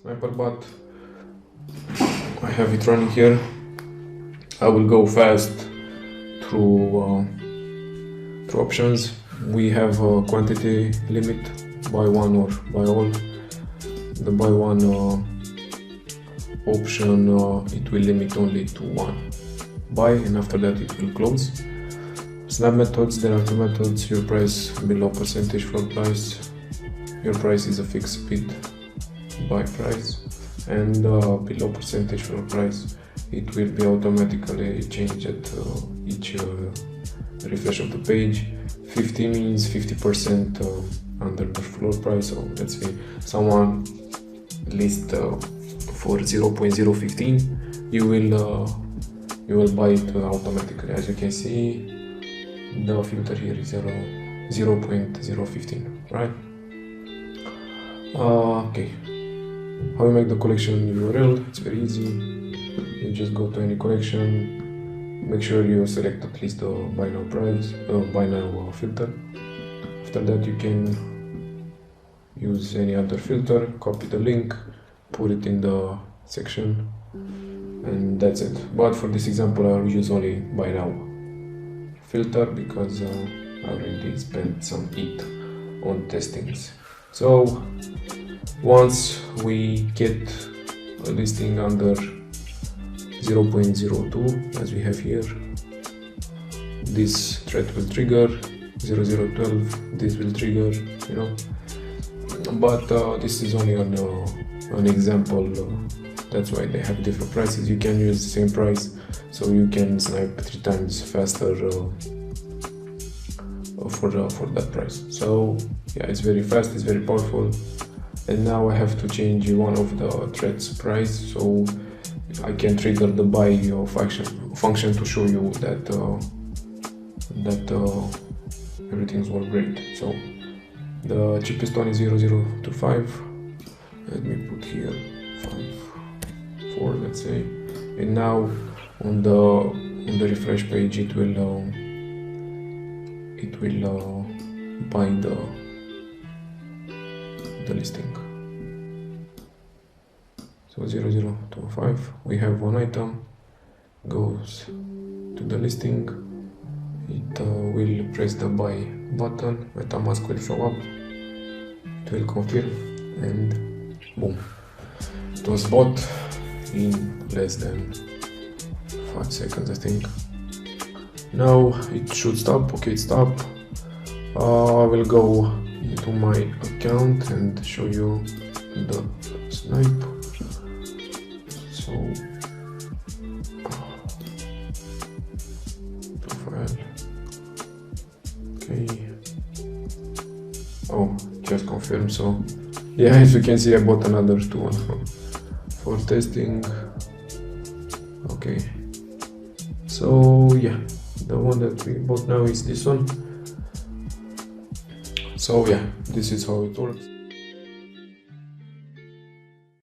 sniper bot. I have it running here. I will go fast through options. We have a quantity limit, buy one or buy all. The buy one option, it will limit only to one buy, and after that it will close. Snap methods, there are two methods: your price below percentage floor price. Your price is a fixed bid buy price, and below percentage floor price it will be automatically changed at each refresh of the page. 50 means 50% under the floor price. So let's say someone list for 0.015, you will buy it automatically. As you can see, the filter here is 0.015, right? Okay, how you make the collection URL? It's very easy. You just go to any collection, make sure you select at least the buy now price, buy now filter. After that you can use any other filter, copy the link, put it in the section, and that's it. But for this example I will use only buy now filter because I already spent some heat on testings. So once we get a listing under 0.02 as we have here, this thread will trigger. 0012, this will trigger, you know, but this is only an example. That's why they have different prices. You can use the same price, so you can snipe 3 times faster for that price. So yeah, it's very fast, it's very powerful. And now I have to change one of the threads price, so I can trigger the buy function to show you that everything's work great. So the cheapest one is 0025. Let me put here 5.4, let's say. And now on the refresh page, it will buy the listing. So 0025, we have one item, goes to the listing, it will press the buy button, Metamask will show up, it will confirm, and boom, it was bought in less than 5 seconds, I think. Now it should stop. Okay, it stopped. I will go into my account and show you the snipe. So profile, okay, oh, just confirm. So yeah, as you can see, I bought another 2 for testing. Okay, so yeah, the one that we bought now is this one. So yeah, this is how it works.